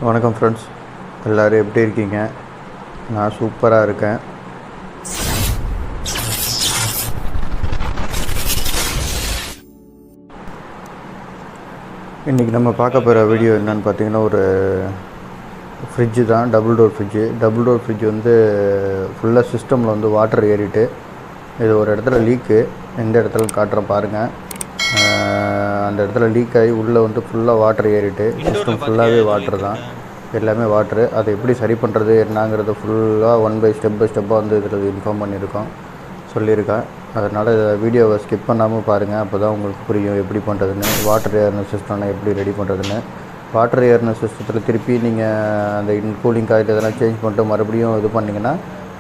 வணக்கம் ஃப்ரெண்ட்ஸ், எல்லோரும் எப்படி இருக்கீங்க? நான் சூப்பராக இருக்கேன். இன்றைக்கி நம்ம பார்க்க போகிற வீடியோ என்னென்னு பார்த்தீங்கன்னா, ஒரு ஃப்ரிட்ஜு தான். டபுள் டோர் ஃப்ரிட்ஜு வந்து ஃபுல்லாக சிஸ்டமில் வந்து வாட்டர் ஏறிட்டு இது ஒரு இடத்துல லீக்கு. எந்த இடத்துல காட்டுறேன் பாருங்கள். அந்த இடத்துல லீக் ஆகி உள்ளே வந்து ஃபுல்லாக வாட்டர் ஏறிட்டு சிஸ்டம் ஃபுல்லாகவே வாட்டர் தான், எல்லாமே வாட்ரு. அதை எப்படி சரி பண்ணுறது என்னங்கிறது ஃபுல்லாக ஸ்டெப் பை ஸ்டெப்பாக வந்து இதில் இன்ஃபார்ம் பண்ணியிருக்கோம், சொல்லியிருக்கேன். அதனால் வீடியோவை ஸ்கிப் பண்ணாமல் பாருங்கள், அப்போ தான் உங்களுக்கு புரியும் எப்படி பண்ணுறதுன்னு. வாட்டர் ஏர்னஸ் சிஸ்டம்னா எப்படி ரெடி பண்ணுறதுன்னு. வாட்டர் ஏர்னஸ் சிஸ்டத்தில் திருப்பி நீங்கள் அந்த கூலிங் காயில் இதெல்லாம் சேஞ்ச் பண்ணிட்டு மறுபடியும் இது பண்ணிங்கன்னா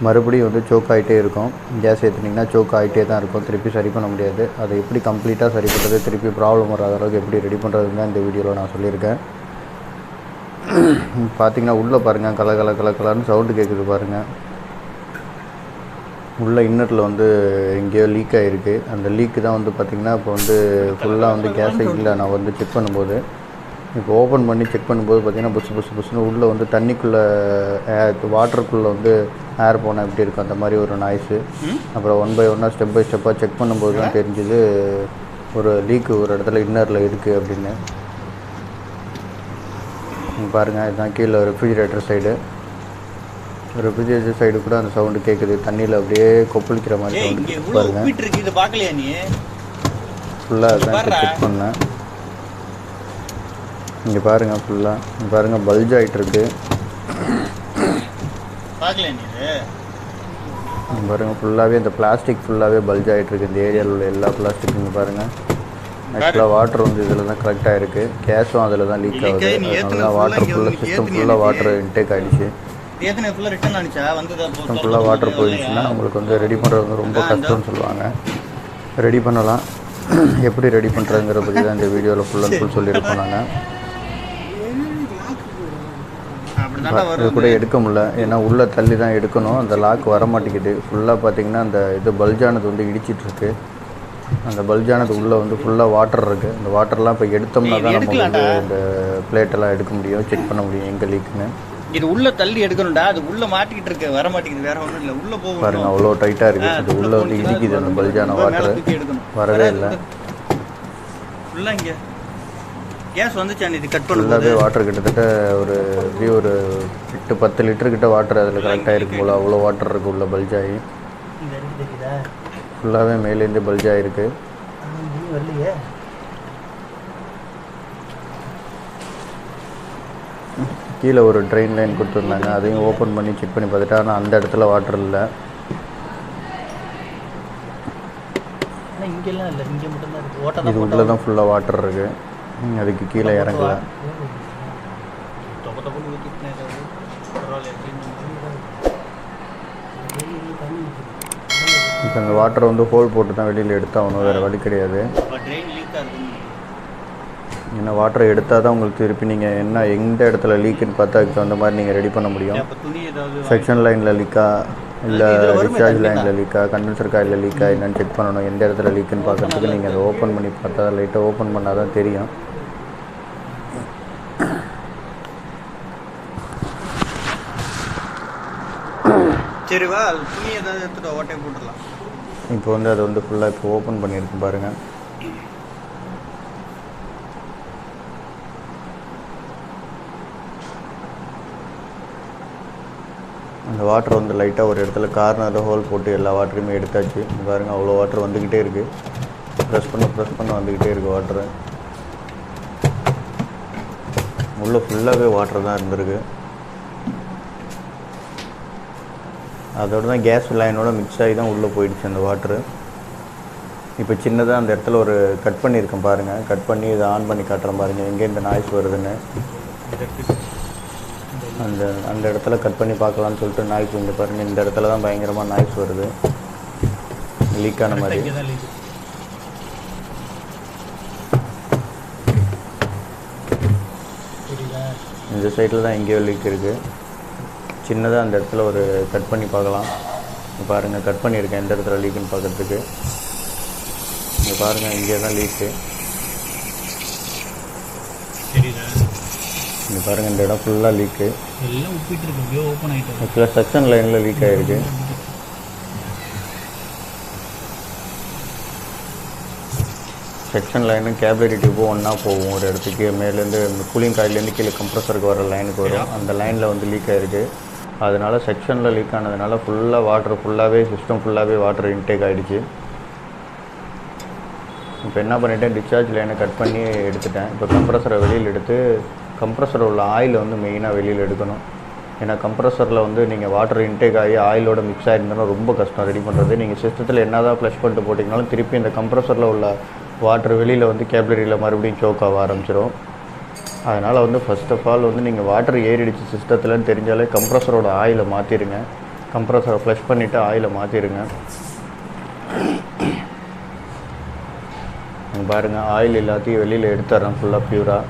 மறுபடியும் வந்து சோக் ஆகிட்டே இருக்கும். கேஸ் ஏற்றுனிங்கன்னா சோக் ஆகிட்டே தான் இருக்கும், திருப்பி சரி பண்ண முடியாது. அதை எப்படி கம்ப்ளீட்டாக சரி பண்ணுறது, திருப்பி ப்ராப்ளம் வராத அளவுக்கு எப்படி ரெடி பண்ணுறதுன்னு தான் இந்த வீடியோவில் நான் சொல்லியிருக்கேன். பார்த்திங்கன்னா உள்ளே பாருங்கள், கலன்னு சவுண்டு கேட்குது பாருங்கள். உள்ள இன்னரில் வந்து எங்கேயோ லீக் ஆகிருக்கு. அந்த லீக்கு தான் வந்து பார்த்திங்கன்னா இப்போ வந்து ஃபுல்லாக வந்து கேஸே இல்லை. நான் வந்து செக் பண்ணும்போது, இப்போ ஓப்பன் பண்ணி செக் பண்ணும்போது பார்த்திங்கன்னா புஸ்ஸுன்னு உள்ளே வந்து தண்ணிக்குள்ளே வாட்டருக்குள்ளே வந்து ஏர் போனால் எப்படி இருக்கும் அந்த மாதிரி ஒரு நாய்ஸு. அப்புறம் ஒன் பை ஒன்னாக ஸ்டெப் பை ஸ்டெப்பாக செக் பண்ணும்போது தான் தெரிஞ்சுது ஒரு லீக்கு ஒரு இடத்துல இன்னரில் இருக்குது அப்படின்னு. பாருங்கள், இதுதான் கீழே ரெஃப்ரிஜிரேட்டர் சைடு கூட அந்த சவுண்டு கேட்குது. தண்ணியில் அப்படியே கொப்பளிக்கிற மாதிரி சவுண்டு பாருங்கள். ஃபுல்லாக அதான் செக் பண்ணேன். இங்கே பாருங்கள், ஃபுல்லாக பாருங்கள் பல்ஜ் ஆகிட்டுருக்கு. பாருங்கள் ஃபுல்லாகவே இந்த பிளாஸ்டிக் ஃபுல்லாகவே பல்ஜ் ஆகிட்டுருக்கு. இந்த ஏரியாவில் உள்ள எல்லா பிளாஸ்டிக் இங்கே பாருங்கள். ஆக்சுவலாக வாட்டர் வந்து இதில் தான் கரெக்டாக இருக்குது, கேஸும் அதில் தான் லீக் ஆகுது. அதனால தான் வாட்டர் ஃபுல்லாக சிஸ்டம் ஃபுல்லாக வாட்டர் இன்டேக் ஆகிடுச்சு. சிஸ்டம் ஃபுல்லாக வாட்டர் போயிடுச்சுன்னா உங்களுக்கு வந்து ரெடி பண்ணுறது வந்து ரொம்ப கஷ்டம்னு சொல்லுவாங்க. ரெடி பண்ணலாம், எப்படி ரெடி பண்ணுறதுங்கிற பற்றி தான் இந்த வீடியோவில் ஃபுல் அண்ட் ஃபுல் சொல்லியிருக்கோம். நாங்கள் இது கூட எடுக்க முடியல, ஏன்னா உள்ளே தள்ளி தான் எடுக்கணும். அந்த லாக் வர மாட்டேங்குது. ஃபுல்லாக பார்த்திங்கன்னா அந்த இது பல்ஜானது வந்து இடிச்சிட்ருக்கு. அந்த பல்ஜானது உள்ளே வந்து ஃபுல்லாக வாட்டர் இருக்குது. அந்த வாட்டர்லாம் இப்போ எடுத்தோம்னா தான் நம்ம வந்து இந்த பிளேட்டெல்லாம் எடுக்க முடியும், செக் பண்ண முடியும் எங்கே லீக்குன்னு. இது உள்ள தள்ளி எடுக்கணும்டா, அது உள்ள மாட்டிக்கிட்டு இருக்கு, வர மாட்டேங்குது. வேற ஒன்றும் இல்லை, உள்ள போகும் பாருங்கள், அவ்வளோ டைட்டாக இருக்குது. அது உள்ளே வந்து இடிக்குது அந்த பல்ஜான வாட்டர், வரவே இல்லை. ஃபுல்லாக இங்கே கேஸ் வந்துச்சு, இது கட் ஃபுல்லாகவே வாட்டர் கிட்டத்தட்ட ஒரு 8-10 லிட்டர் கிட்ட வாட்டர் அதில் கரெக்டாக இருக்கும் போல். அவ்வளோ வாட்டர் இருக்குது உள்ள பல்ஜ் ஆகி. ஃபுல்லாகவே மேலேருந்து பல்ஜ் ஆகிருக்கு. கீழே ஒரு ட்ரெயின் லைன் கொடுத்துருந்தாங்க, அதையும் ஓப்பன் பண்ணி செக் பண்ணி பார்த்துட்டா, ஆனால் அந்த இடத்துல வாட்டர் இல்லை. இது உள்ளே தான் ஃபுல்லாக வாட்டர் இருக்குது, அதுக்கு கீழே இறங்கல. இப்போ அந்த வாட்டரை வந்து ஹோல் போட்டு தான் வெளியில் எடுத்தாகணும், வேறு வழி கிடையாது. ஏன்னா வாட்டரை எடுத்தால் தான் உங்களுக்கு திருப்பி நீங்கள் என்ன எந்த இடத்துல லீக்குன்னு பார்த்தா அதுக்கு தகுந்த மாதிரி நீங்கள் ரெடி பண்ண முடியும். செக்ஷன் லைனில் லீக்கா, இல்லை டிஸ்சார்ஜ் லைனில் லீக்கா, கண்டென்சர் காயில் லீக்கா என்னென்னு செக் பண்ணணும். எந்த இடத்துல லீக்குன்னு பார்க்குறதுக்கு நீங்கள் அதை ஓப்பன் பண்ணி பார்த்தா, லைட்டாக ஓப்பன் பண்ணால் தான் தெரியும். சரிவா, துணி ஏதாவது எடுத்துட்டு ஓட்டை போட்டுடலாம். இப்போ வந்து அதை வந்து ஃபுல்லாக இப்போ ஓப்பன் பண்ணியிருக்கும் பாருங்கள். அந்த வாட்டர் வந்து லைட்டாக ஒரு இடத்துல கார்னரில் ஹோல் போட்டு எல்லா வாட்டரையுமே எடுத்தாச்சு. பாருங்கள், அவ்வளோ வாட்டர் வந்துக்கிட்டே இருக்குது. ப்ரெஸ் பண்ண வந்துக்கிட்டே இருக்குது வாட்டரு. உள்ளே ஃபுல்லாகவே வாட்டர் தான் இருந்திருக்கு. அதோட தான் கேஸ் லைனோட மிக்ஸ் ஆகி தான் உள்ளே போயிடுச்சு அந்த வாட்ரு. இப்போ சின்னதாக அந்த இடத்துல ஒரு கட் பண்ணியிருக்கேன் பாருங்கள். கட் பண்ணி இதை ஆன் பண்ணி காட்டுறேன் பாருங்கள், எங்கே இந்த நாய்ஸ் வருதுன்னு. அந்த இடத்துல கட் பண்ணி பார்க்கலான்னு சொல்லிட்டு நாய்ஸ் வந்து பாருங்கள், இந்த இடத்துல தான் பயங்கரமாக நாய்ஸ் வருது, லீக்கான மாதிரி. இந்த சைடில் தான் எங்கேயோ லீக் இருக்குது. சின்னதாக அந்த இடத்துல ஒரு கட் பண்ணி பார்க்கலாம். பாருங்கள், கட் பண்ணியிருக்கேன் எந்த இடத்துல லீக்குன்னு பார்க்குறதுக்கு. இங்கே பாருங்கள், இங்கே தான் லீக்கு. இங்கே பாருங்கள், இந்த இடம் ஃபுல்லாக லீக்கு. எல்லாம் உப்பிட்டு இருக்கு, அப்படியே ஓப்பன் ஆகிட்டு. ஆக்சுவலாக செக்ஷன் லைனில் லீக் ஆகிருக்கு. செக்ஷன் லைனு கேபிலரி டியூப்பும் ஒன்றா போகும் ஒரு இடத்துக்கு. மேலேருந்து கூலிங் காயிலேருந்து கீழே கம்ப்ரஸருக்கு வர லைனுக்கு வரும். அந்த லைனில் வந்து லீக் ஆகிருக்கு. அதனால் செக்ஷனில் லீக் ஆனதுனால ஃபுல்லாக வாட்டர் ஃபுல்லாகவே சிஸ்டம் ஃபுல்லாகவே வாட்டர் இன்டேக் ஆகிடுச்சு. இப்போ என்ன பண்ணிட்டேன், டிஸ்சார்ஜ் லைனை கட் பண்ணி எடுத்துட்டேன். இப்போ கம்ப்ரஸரை வெளியில் எடுத்து கம்ப்ரஸரில் உள்ள ஆயிலை வந்து மெயினாக வெளியில் எடுக்கணும். ஏன்னா கம்ப்ரஸரில் வந்து நீங்கள் வாட்டர் இன்டேக் ஆகி ஆயிலோட மிக்ஸ் ஆகிருந்தாலும் ரொம்ப கஷ்டம் ரெடி பண்ணுறது. நீங்கள் சிஸ்டத்தில் என்ன தான் ஃப்ளஷ் பண்ணிட்டு போட்டிங்கனாலும் திருப்பி இந்த கம்ப்ரஸரில் உள்ள வாட்டர் வெளியில் வந்து கேபிலரியில் மறுபடியும் சோக் ஆக ஆரம்பிச்சிடும். அதனால் வந்து ஃபர்ஸ்ட் ஆஃப் ஆல் வந்து நீங்கள் வாட்டர் ஏறிடுச்சு சிஸ்டத்தில்னு தெரிஞ்சாலே கம்ப்ரஸரோட ஆயிலை மாற்றிடுங்க. கம்ப்ரஸரை ஃப்ளஷ் பண்ணிவிட்டு ஆயிலை மாற்றிடுங்க. பாருங்கள், ஆயில் எல்லாத்தையும் வெளியில் எடுத்துட்றேன் ஃபுல்லாக ப்யூராக.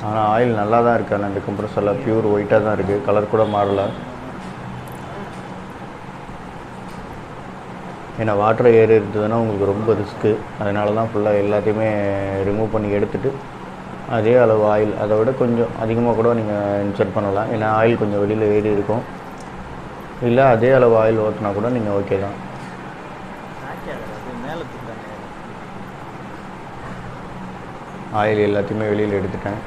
ஆனால் ஆயில் நல்லா தான் இருக்குது. ஆனால் இந்த கம்ப்ரஸரில் ப்யூர் ஒயிட்டாக தான் இருக்குது, கலர் கூட மாறலை. ஏன்னா வாட்டர் ஏறி இருந்ததுன்னா உங்களுக்கு ரொம்ப ரிஸ்க்கு. அதனால தான் ஃபுல்லாக எல்லாத்தையுமே ரிமூவ் பண்ணி எடுத்துகிட்டு அதே அளவு ஆயில், அதை விட கொஞ்சம் அதிகமாக கூட நீங்கள் இன்சர்ட் பண்ணலாம். ஏன்னா ஆயில் கொஞ்சம் வெளியில் ஏறி இருக்கும். இல்லை அதே அளவு ஆயில் ஊற்றினா கூட நீங்கள் ஓகே தான். ஆயில் எல்லாத்தையுமே வெளியில் எடுத்துட்டேன்.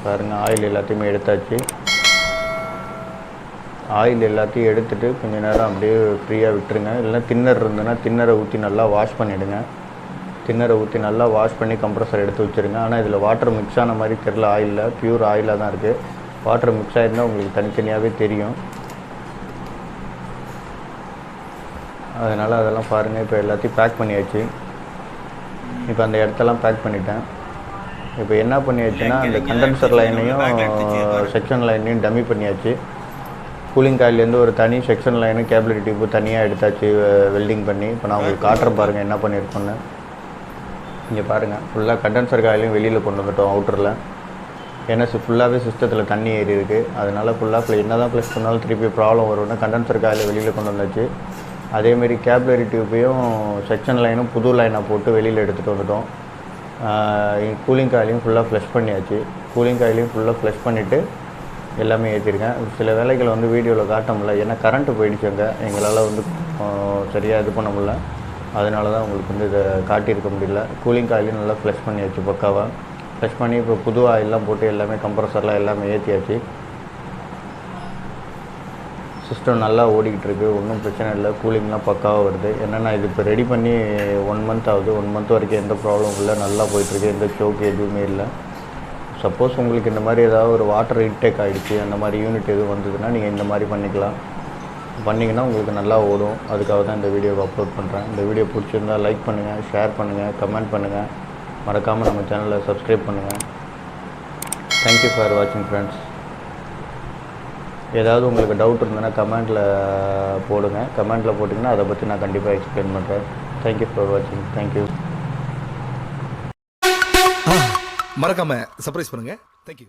பாருங்கள், ஆயில் எல்லாத்தையுமே எடுத்தாச்சு. ஆயில் எல்லாத்தையும் எடுத்துகிட்டு கொஞ்சம் நேரம் அப்படியே ஃப்ரீயாக விட்டுருங்க. இல்லைன்னா தின்னர் இருந்ததுன்னா தின்னரை ஊற்றி நல்லா வாஷ் பண்ணிவிடுங்க. தின்னரை ஊற்றி நல்லா வாஷ் பண்ணி கம்ப்ரஸர் எடுத்து வச்சுருங்க. ஆனால் இதில் வாட்டர் மிக்ஸ் ஆன மாதிரி தெரில, ஆயிலில் ப்யூர் ஆயிலாக தான் இருக்குது. வாட்டர் மிக்ஸ் ஆகிருந்தால் உங்களுக்கு தனித்தனியாகவே தெரியும். அதனால் அதெல்லாம் பாருங்கள். இப்போ எல்லாத்தையும் பேக் பண்ணியாச்சு. இப்போ அந்த இடத்தெல்லாம் பேக் பண்ணிட்டேன். இப்போ என்ன பண்ணியாச்சுன்னா அந்த கண்டென்சர் லைனையும் செக்ஷன் லைனையும் டம்மி பண்ணியாச்சு. கூலிங் காயிலேருந்து ஒரு தனி செக்ஷன் லைனு கேபிலரி டியூப்பு தனியாக எடுத்தாச்சு வெல்டிங் பண்ணி. இப்போ நான் உங்களுக்கு காட்டுறேன் பாருங்கள் என்ன பண்ணியிருக்கோன்னு. இங்கே பாருங்கள், ஃபுல்லாக கண்டென்சர் காயிலையும் வெளியில் கொண்டு வந்துட்டோம் அவுட்டரில். ஏன்னா ஃபுல்லாகவே சிஸ்டத்தில் தண்ணி ஏறி இருக்குது. அதனால் ஃபுல்லாக என்ன தான் ப்ளஸ் பண்ணாலும் திருப்பி ப்ராப்ளம் வரும்னு கண்டென்சர் காயில் வெளியில் கொண்டு வந்தாச்சு. அதேமாரி கேபிலரி டியூப்பையும் செக்ஷன் லைனும் புது லைனாக போட்டு வெளியில் எடுத்துகிட்டு வந்துட்டோம். கூலிங் காயிலையும் ஃபுல்லாக ஃப்ளஷ் பண்ணியாச்சு. கூலிங் காயிலையும் ஃபுல்லாக ஃப்ளஷ் பண்ணிவிட்டு எல்லாமே ஏற்றிருக்கேன். சில வேலைகள் வந்து வீடியோவில் காட்ட முடியல, ஏன்னா கரண்ட்டு போயிடுச்சுங்க. எங்களால் வந்து சரியாக இது பண்ண முடியல. அதனால தான் உங்களுக்கு வந்து இதை காட்டியிருக்க முடியல. கூலிங் காயிலையும் நல்லா ஃப்ளஷ் பண்ணியாச்சு பக்காவாக. ஃப்ளஷ் பண்ணி இப்போ புது ஆயிலெலாம் போட்டு எல்லாமே கம்ப்ரஸர்லாம் எல்லாமே ஏற்றியாச்சு. சிஸ்டம் நல்லா ஓடிக்கிட்டு இருக்குது, ஒன்றும் பிரச்சனை இல்லை. கூலிங்லாம் பக்காவாக வருது. என்னென்னா இது இப்போ ரெடி பண்ணி 1 மந்த் ஆகுது. 1 மந்த் வரைக்கும் எந்த ப்ராப்ளமும் இல்லை, நல்லா போயிட்டுருக்கு. எந்த ஷோக்கு எதுவுமே இல்லை. சப்போஸ் உங்களுக்கு இந்த மாதிரி ஏதாவது ஒரு வாட்டர் இன்டேக் ஆகிடுச்சு, அந்த மாதிரி யூனிட் எதுவும் வந்ததுன்னா நீங்கள் இந்த மாதிரி பண்ணிக்கலாம். பண்ணிங்கன்னா உங்களுக்கு நல்லா ஓடும். அதுக்காக தான் இந்த வீடியோவை அப்லோட் பண்ணுறேன். இந்த வீடியோ பிடிச்சிருந்தால் லைக் பண்ணுங்கள், ஷேர் பண்ணுங்கள், கமெண்ட் பண்ணுங்கள். மறக்காமல் நம்ம சேனலை சப்ஸ்கிரைப் பண்ணுங்கள். தேங்க்யூ ஃபார் வாட்சிங் ஃப்ரெண்ட்ஸ். ஏதாவது உங்களுக்கு டவுட் இருந்ததுன்னா கமெண்ட்டில் போடுங்க. கமெண்ட்டில் போட்டிங்கன்னா அதை பற்றி நான் கண்டிப்பாக எக்ஸ்பிளைன் பண்ணுறேன். தேங்க்யூ ஃபார் வாட்சிங். தேங்க்யூ. மறக்காமல் சர்ப்ரைஸ் பண்ணுங்கள். தேங்க்யூ.